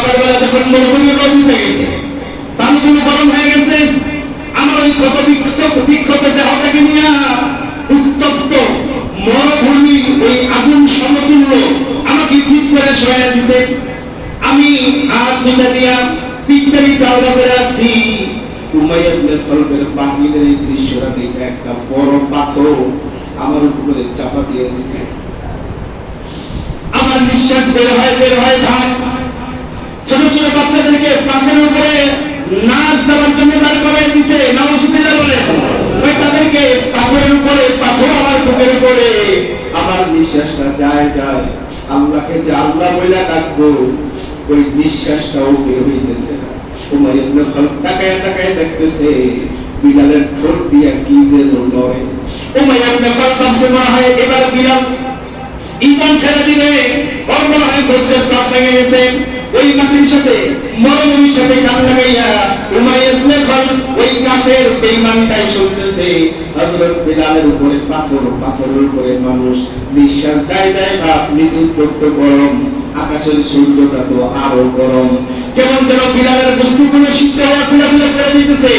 সকালবেলা যখন মরুভূমির রোদ উঠে গেছে, পানিগুলো গরম হয়ে গেছে, আমার ওই ক্ষত বিক্ষত দেহটাকে নিয়ে উত্তপ্ত মরুভূমি ওই আগুন সমতুল্য আমাকে ঠিক করে শোয়া দিছে। আমি হাত দুটা দিয়া পিঠটাই দাওয়া করে আছি। উমাইয়া ইবনে খালদের বাহিনীর এই দৃশ্যটা দেখে একটা বড় পাথর আমার উপরে চাপা দিয়ে দিছে। আমার নিঃশ্বাস বের হয় ভাই। ছোট ছোট বাচ্চাদেরকে পাথরের উপরে নাচ দেওয়ার জন্য দাঁড় করাই দিছে, নাউজুবিল্লাহ বলে। ওই তাদেরকে পাথরের উপরে, পাথর আমার বুকের উপরে। আমার নিঃশ্বাসটা যায়। আল্লাহকে যে আল্লাহ বলে ডাকবো, ওই নিঃশ্বাসটাও বের হইতেছে না। উমাইয়া ইবনে খালদ তাকায় দেখতেছে বিলালের ঠোঁট দিয়া কি যে নড়ে। উমাইয়া ইবনে খালদ ভাবছে মনে হয় এবার বিলাল ঈমান ছেড়ে দিবে, ওর মনে হয় ধৈর্যের প্রাপ্ত হয়ে গেছে। ওই মাটির সাথে মরুভূমির সাথে কান লাগাইয়া উমাইয়া ইবনে খালদ ওই কাফের বেঈমানটাই শুনতেছে। হযরত বিলালের উপরে পাথরের উপরে মানুষ, নিঃশ্বাস যায় ভাব নিযুক্ত গরম, আকাশের সূর্যটা তো আরো গরম। কেমন যেন বিলালের বস্তুগুলো সিদ্ধ হওয়া ঘুরে করে দিতেছে।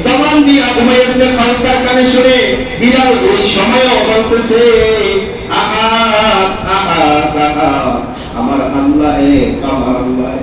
জবান দিয়ে উমাইয়া ইবনে খালদ তার কানে শুনে বিলাল ওই সময়ও বলতেছে, আহা আমার আল্লাহ এক, আমার আল্লাহ